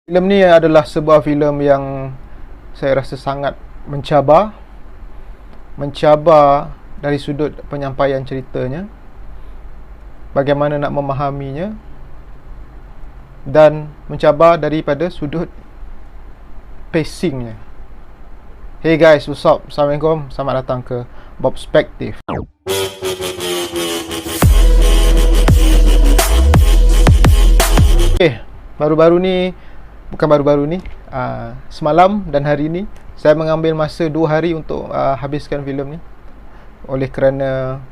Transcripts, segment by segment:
Filem ni adalah sebuah filem yang saya rasa sangat mencabar dari sudut penyampaian ceritanya, bagaimana nak memahaminya, dan mencabar daripada sudut pacingnya. Hey guys, what's up? Assalamualaikum, selamat datang ke Bob Perspective. Okay, semalam dan hari ni saya mengambil masa 2 hari untuk habiskan filem ni, oleh kerana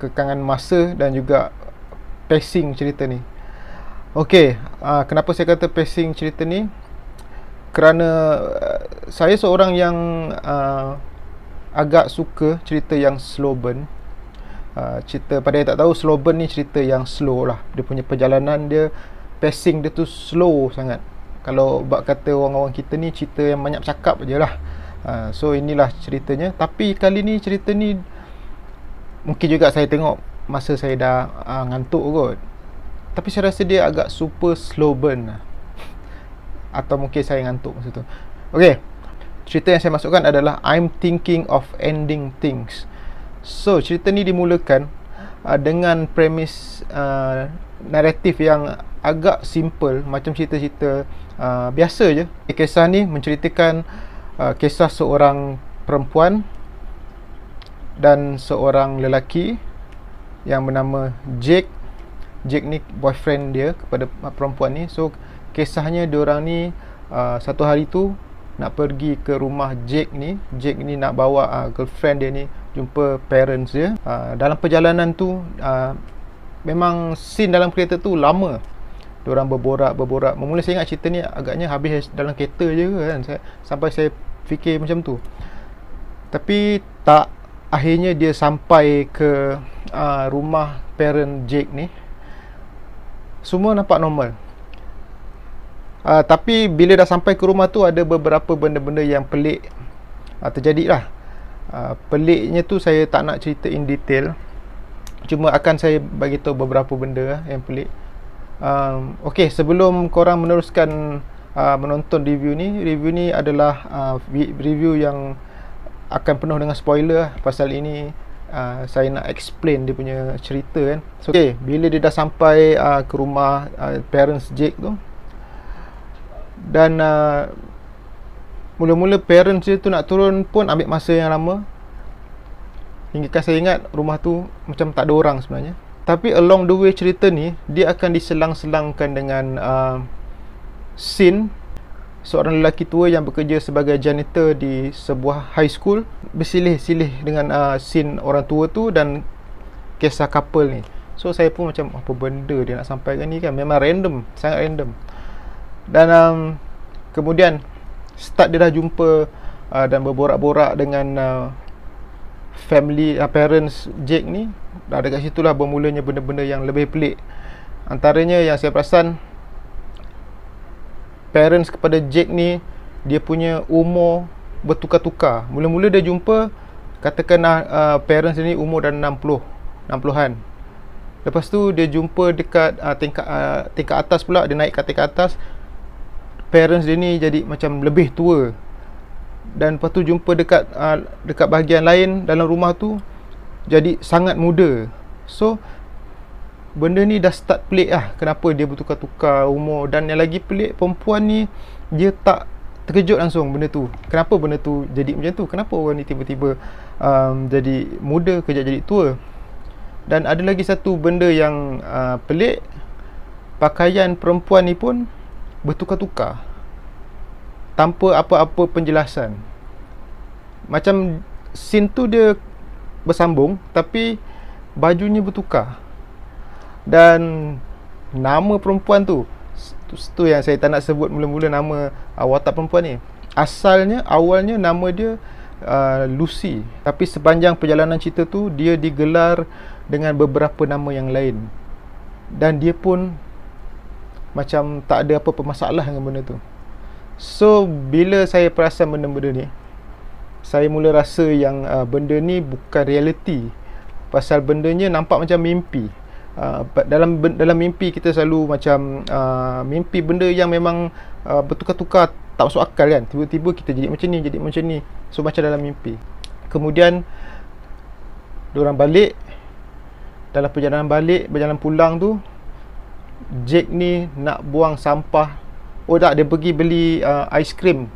kekangan masa dan juga pacing cerita ni. Okey, kenapa saya kata pacing cerita ni? Kerana saya seorang yang agak suka cerita yang slow burn. Cerita, pada yang tak tahu, slow burn ni cerita yang slow lah. Dia punya perjalanan dia, pacing dia tu slow sangat. Kalau bak kata orang-orang kita ni, cerita yang banyak cakap je lah. So inilah ceritanya. Tapi kali ni cerita ni, mungkin juga saya tengok masa saya dah ngantuk kot, tapi saya rasa dia agak super slow burn lah. Atau mungkin saya ngantuk masa tu. Okay, cerita yang saya masukkan adalah I'm Thinking of Ending Things. So cerita ni dimulakan dengan premis naratif yang agak simple, macam cerita-cerita biasa je. Kisah ni menceritakan kisah seorang perempuan dan seorang lelaki yang bernama Jake. Jake ni boyfriend dia kepada perempuan ni. So kisahnya diorang ni satu hari tu nak pergi ke rumah Jake ni. Jake ni nak bawa girlfriend dia ni jumpa parents dia. Dalam perjalanan tu memang scene dalam kereta tu lama. Diorang berborak. Mula saya ingat cerita ni agaknya habis dalam kereta je kan. Sampai saya fikir macam tu. Tapi tak. Akhirnya dia sampai ke rumah parent Jake ni. Semua nampak normal. Tapi bila dah sampai ke rumah tu, ada beberapa benda-benda yang pelik terjadi lah. Peliknya tu saya tak nak cerita in detail, cuma akan saya bagi tahu beberapa benda yang pelik. Okay, sebelum korang meneruskan menonton review ni adalah review yang akan penuh dengan spoiler. Pasal ini saya nak explain dia punya cerita kan. So, okay, bila dia dah sampai ke rumah parents Jake tu, dan mula-mula parents dia tu nak turun pun ambil masa yang lama, hingga kan saya ingat rumah tu macam tak ada orang sebenarnya. Tapi along the way cerita ni, dia akan diselang-selangkan dengan scene seorang lelaki tua yang bekerja sebagai janitor di sebuah high school, bersilih-silih dengan scene orang tua tu dan kisah couple ni. So saya pun macam, apa benda dia nak sampaikan ni kan. Memang random, sangat random. Dan kemudian start dia dah jumpa dan berborak-borak dengan family parents Jake ni. Dah dekat situlah bermulanya benda-benda yang lebih pelik. Antaranya yang saya perasan, parents kepada Jake ni, dia punya umur bertukar-tukar. Mula-mula dia jumpa, katakan parents ni umur dah 60-an. Lepas tu dia jumpa dekat tingkat atas pula. Dia naik ke tingkat atas, parents dia ni jadi macam lebih tua. Dan lepas tu jumpa dekat bahagian lain dalam rumah tu, jadi sangat muda. So benda ni dah start pelik lah. Kenapa dia bertukar-tukar umur. Dan yang lagi pelik, perempuan ni dia tak terkejut langsung benda tu. Kenapa benda tu jadi macam tu? Kenapa orang ni tiba-tiba jadi muda, kejap jadi tua? Dan ada lagi satu benda yang pelik. Pakaian perempuan ni pun bertukar-tukar tanpa apa-apa penjelasan. Macam scene tu dia bersambung, tapi bajunya bertukar. Dan nama perempuan tu yang saya tak nak sebut mula-mula nama watak perempuan ni. Awalnya nama dia Lucy, tapi sepanjang perjalanan cerita tu dia digelar dengan beberapa nama yang lain. Dan dia pun macam tak ada apa-apa masalah dengan benda tu. So bila saya perasan benda-benda ni, saya mula rasa yang benda ni bukan reality. Pasal bendanya nampak macam mimpi. dalam mimpi kita selalu macam mimpi benda yang memang bertukar-tukar, tak masuk akal kan. Tiba-tiba kita jadi macam ni. So macam dalam mimpi. Kemudian diorang balik. Dalam perjalanan balik, berjalan pulang tu, Jake ni nak buang sampah. Oh tak, dia pergi beli aiskrim.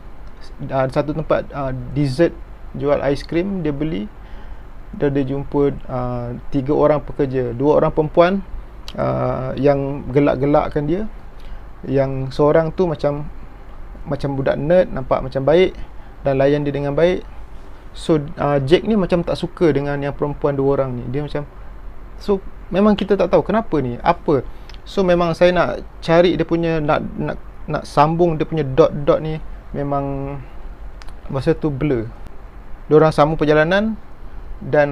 Satu tempat dessert jual aiskrim, dia beli. Dan dia jumpa 3 orang pekerja, 2 orang perempuan yang gelak-gelakkan dia. Yang seorang tu macam budak nerd, nampak macam baik dan layan dia dengan baik. So Jake ni macam tak suka dengan yang perempuan 2 orang ni. Dia macam, so memang kita tak tahu kenapa ni, apa. So memang saya nak cari dia punya, nak sambung dia punya dot-dot ni. Memang masa tu blur. Diorang sambung perjalanan, dan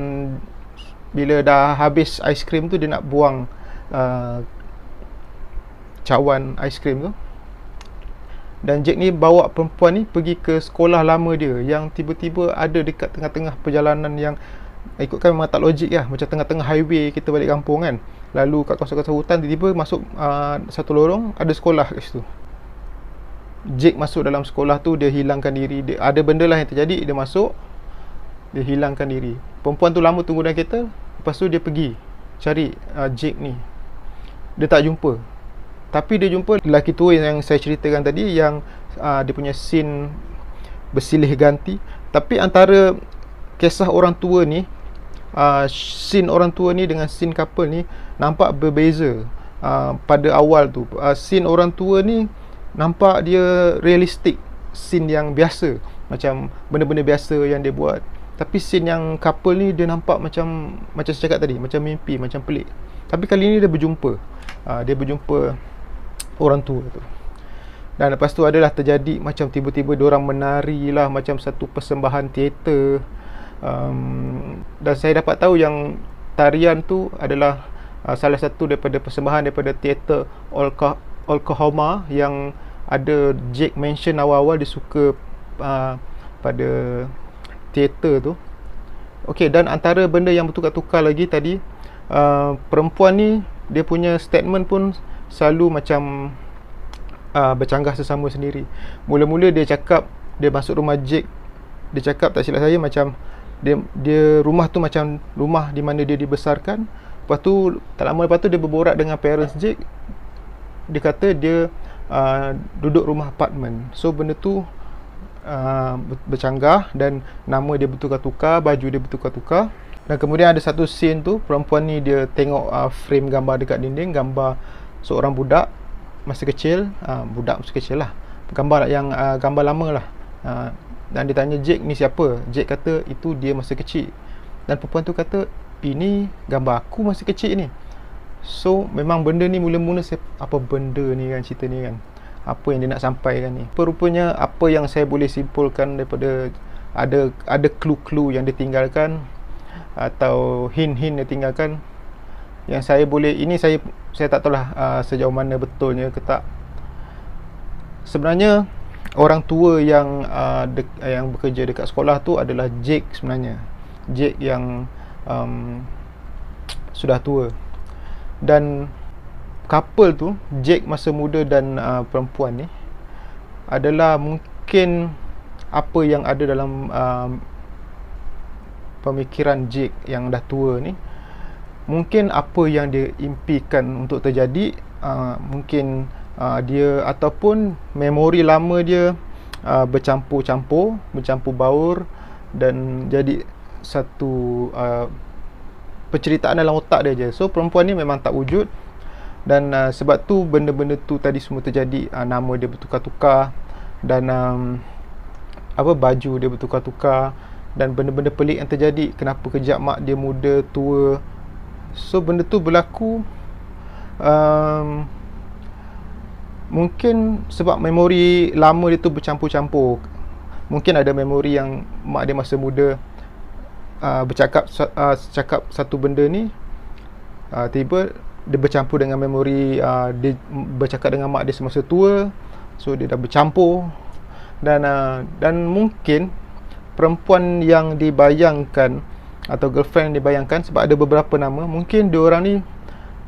bila dah habis aiskrim tu, dia nak buang cawan aiskrim tu. Dan Jack ni bawa perempuan ni pergi ke sekolah lama dia, yang tiba-tiba ada dekat tengah-tengah perjalanan, yang ikutkan memang tak logik lah. Macam tengah-tengah highway kita balik kampung kan, lalu kat kawasan-kawasan hutan, tiba-tiba masuk satu lorong, ada sekolah kat situ. Jake masuk dalam sekolah tu, dia hilangkan diri. Ada benda lah yang terjadi, dia masuk, dia hilangkan diri. Perempuan tu lama tunggu dalam kereta. Lepas tu dia pergi cari Jake ni. Dia tak jumpa. Tapi dia jumpa lelaki tua yang saya ceritakan tadi, yang dia punya scene bersilih ganti. Tapi antara kisah orang tua ni, scene orang tua ni dengan scene couple ni nampak berbeza. Pada awal tu scene orang tua ni nampak dia realistik, scene yang biasa, macam benda-benda biasa yang dia buat. Tapi scene yang couple ni dia nampak macam saya cakap tadi, macam mimpi, macam pelik. Tapi kali ni dia berjumpa orang tua tu. Dan lepas tu adalah terjadi macam tiba-tiba diorang menari lah, macam satu persembahan teater. Dan saya dapat tahu yang tarian tu adalah salah satu daripada persembahan daripada teater Oklahoma, yang ada Jake mention awal-awal dia suka pada teater tu. Okey, dan antara benda yang bertukar-tukar lagi tadi, perempuan ni dia punya statement pun selalu macam bercanggah sesama sendiri. Mula-mula dia cakap, dia masuk rumah Jake, dia cakap tak silap saya macam dia rumah tu macam rumah di mana dia dibesarkan. Lepas tu tak lama lepas tu dia berborak dengan parents Jake. Dia kata dia duduk rumah apartment. So benda tu bercanggah, dan nama dia bertukar-tukar, baju dia bertukar-tukar. Dan kemudian ada satu scene tu, perempuan ni dia tengok frame gambar dekat dinding, gambar seorang budak masa kecil, budak masa kecil lah, gambar yang gambar lama lah. Dan dia tanya Jake, ni siapa? Jake kata itu dia masa kecil. Dan perempuan tu kata, ini gambar aku masa kecil ni. So memang benda ni mula-mula saya, apa benda ni kan, cerita ni kan, apa yang dia nak sampaikan ni. Rupanya apa yang saya boleh simpulkan daripada ada clue-clue yang ditinggalkan, atau hint-hint yang tinggalkan, yang saya boleh, ini saya tak tahulah sejauh mana betulnya ke tak. Sebenarnya orang tua yang bekerja dekat sekolah tu adalah Jake sebenarnya. Jake yang sudah tua. Dan couple tu, Jake masa muda dan perempuan ni, adalah mungkin apa yang ada dalam pemikiran Jake yang dah tua ni. Mungkin apa yang dia impikan untuk terjadi, mungkin dia ataupun memori lama dia bercampur baur, dan jadi satu penceritaan dalam otak dia je. So perempuan ni memang tak wujud, dan sebab tu benda-benda tu tadi semua terjadi. Nama dia bertukar-tukar, dan baju dia bertukar-tukar, dan benda-benda pelik yang terjadi. Kenapa kejap mak dia muda, tua. So benda tu berlaku mungkin sebab memori lama dia tu bercampur-campur. Mungkin ada memori yang mak dia masa muda cakap satu benda ni, tiba dia bercampur dengan memori dia bercakap dengan mak dia semasa tua. So dia dah bercampur. Dan mungkin perempuan yang dibayangkan atau girlfriend yang dibayangkan, sebab ada beberapa nama, mungkin diorang ni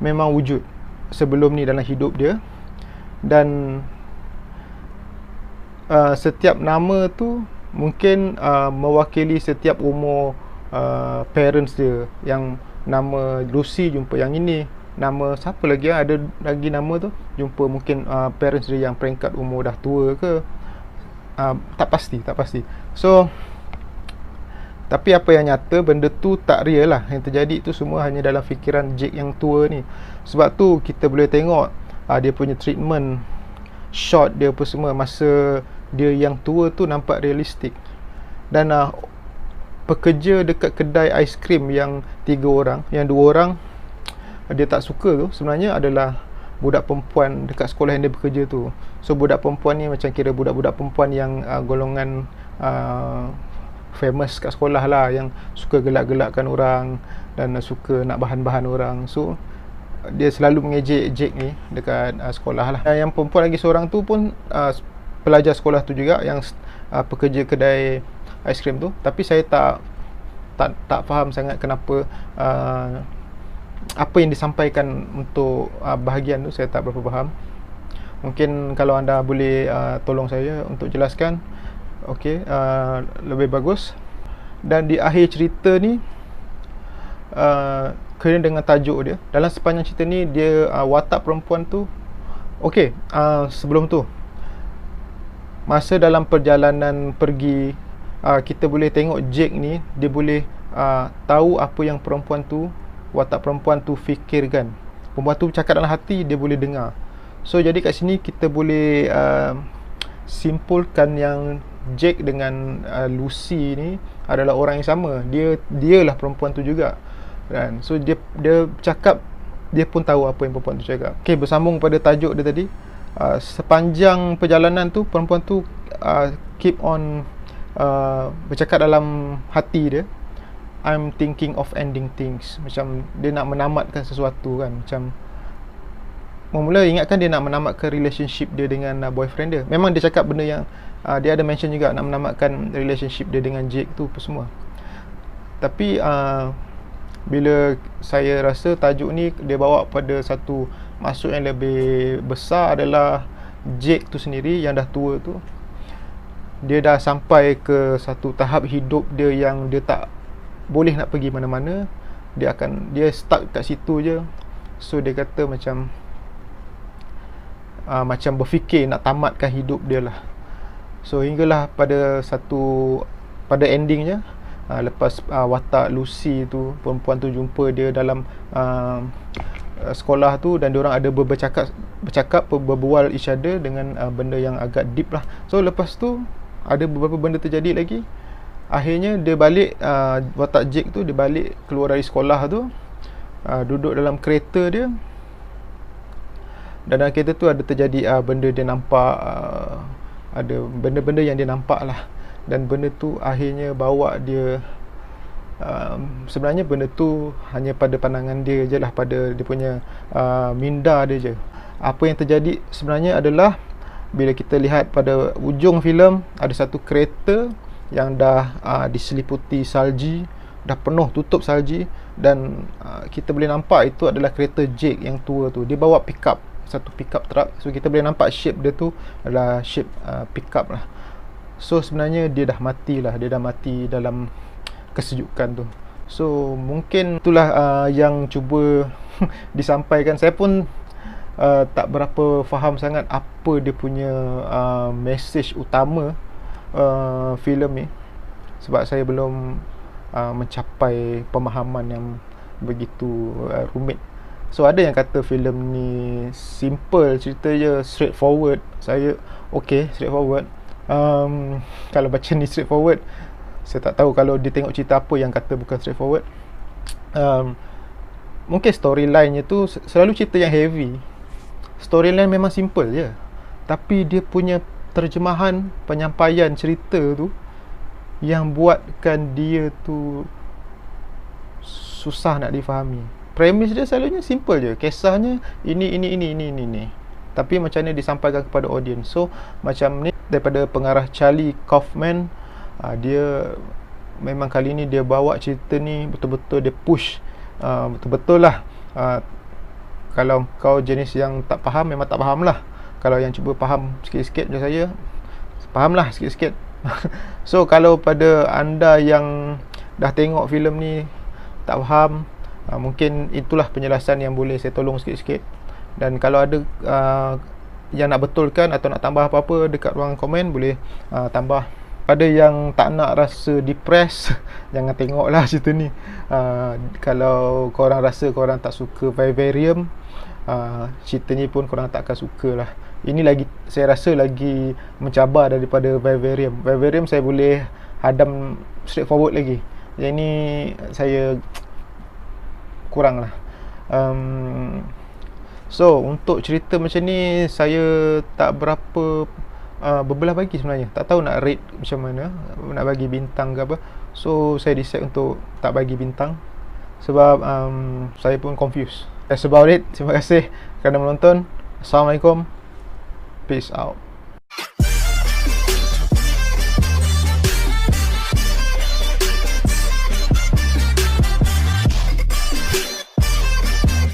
memang wujud sebelum ni dalam hidup dia. Dan setiap nama tu mungkin mewakili setiap umur parents dia. Yang nama Lucy jumpa yang ini, nama siapa lagi ada lagi nama tu jumpa mungkin parents dia yang peringkat umur dah tua ke, tak pasti. So tapi apa yang nyata, benda tu tak real lah. Yang terjadi tu semua hanya dalam fikiran Jake yang tua ni. Sebab tu kita boleh tengok dia punya treatment shot dia apa semua masa dia yang tua tu nampak realistik. Dan pekerja dekat kedai aiskrim yang 3 orang, yang 2 orang dia tak suka tu sebenarnya adalah budak perempuan dekat sekolah yang dia bekerja tu. So budak perempuan ni macam kira budak-budak perempuan yang golongan famous kat sekolah lah, yang suka gelak-gelakkan orang dan suka nak bahan-bahan orang. So dia selalu mengejek Jake ni dekat sekolah lah. Yang perempuan lagi seorang tu pun pelajar sekolah tu juga, yang pekerja kedai aiskrim tu. Tapi saya tak faham sangat kenapa apa yang disampaikan untuk bahagian tu, saya tak berapa faham. Mungkin kalau anda boleh tolong saya untuk jelaskan, okey, lebih bagus. Dan di akhir cerita ni kena dengan tajuk dia, dalam sepanjang cerita ni dia watak perempuan tu okey. Sebelum tu, masa dalam perjalanan pergi, kita boleh tengok Jake ni, dia boleh tahu apa yang watak perempuan tu fikirkan. Perempuan tu cakap dalam hati, dia boleh dengar. So jadi kat sini kita boleh simpulkan yang Jake dengan Lucy ni adalah orang yang sama. Dialah perempuan tu juga. Dan so dia cakap, dia pun tahu apa yang perempuan tu cakap. Okey, bersambung pada tajuk dia tadi, sepanjang perjalanan tu perempuan tu keep on bercakap dalam hati dia, I'm thinking of ending things. Macam dia nak menamatkan sesuatu kan. Macam mula ingatkan dia nak menamatkan relationship dia dengan boyfriend dia. Memang dia cakap benda yang dia ada mention juga, nak menamatkan relationship dia dengan Jake tu apa semua. Tapi bila saya rasa tajuk ni dia bawa pada satu maksud yang lebih besar, adalah Jake tu sendiri yang dah tua tu, dia dah sampai ke satu tahap hidup dia yang dia tak boleh nak pergi mana-mana. Dia stuck kat situ je. So dia kata macam berfikir nak tamatkan hidup dia lah. So hinggalah pada endingnya, lepas watak Lucy tu, perempuan tu jumpa dia dalam sekolah tu, dan diorang ada berbual each other dengan benda yang agak deep lah. So lepas tu ada beberapa benda terjadi lagi. Akhirnya dia balik, watak Jake tu dia balik keluar dari sekolah tu, duduk dalam kereta dia, dan dalam kereta tu ada terjadi benda dia nampak, ada benda-benda yang dia nampak lah. Dan benda tu akhirnya bawa dia, sebenarnya benda tu hanya pada pandangan dia je lah, pada dia punya minda dia je. Apa yang terjadi sebenarnya adalah, bila kita lihat pada ujung filem, ada satu kereta yang dah diseliputi salji, dah penuh tutup salji, dan kita boleh nampak itu adalah kereta Jake yang tua tu. Dia bawa satu pickup truck. So kita boleh nampak shape dia tu adalah shape pickup lah. So sebenarnya dia dah mati lah, dia dah mati dalam kesejukan tu. So mungkin itulah yang cuba disampaikan. Saya pun tak berapa faham sangat apa dia punya message utama filem ni, sebab saya belum mencapai pemahaman yang begitu rumit. So ada yang kata filem ni simple, cerita je straightforward. Saya straightforward. Kalau baca ni straightforward, saya tak tahu kalau dia tengok cerita apa yang kata bukan straightforward. Mungkin storyline-nya tu selalu cerita yang heavy. Storyline memang simple je, tapi dia punya terjemahan, penyampaian cerita tu yang buatkan dia tu susah nak difahami. Premis dia selalunya simple je, kisahnya ini, tapi macam mana disampaikan kepada audience. So macam ni daripada pengarah Charlie Kaufman, dia memang kali ni dia bawa cerita ni betul-betul, dia push betul-betul lah Kalau kau jenis yang tak faham, memang tak faham lah. Kalau yang cuba faham sikit-sikit macam saya, faham lah sikit-sikit. So kalau pada anda yang dah tengok filem ni tak faham, mungkin itulah penjelasan yang boleh saya tolong sikit-sikit. Dan kalau ada yang nak betulkan atau nak tambah apa-apa dekat ruangan komen, boleh tambah. Pada yang tak nak rasa depressed, jangan tengok lah cerita ni. Kalau korang rasa korang tak suka Vivarium, cerita ni pun korang tak akan suka lah. Ini lagi, saya rasa lagi mencabar daripada Vivarium. Vivarium saya boleh hadam straightforward lagi. Yang ni saya kurang lah. So untuk cerita macam ni saya tak berapa berbelah bagi sebenarnya. Tak tahu nak rate macam mana, nak bagi bintang ke apa. So saya decide untuk tak bagi bintang sebab saya pun confused. That's about it. Terima kasih kerana menonton. Assalamualaikum. Peace out.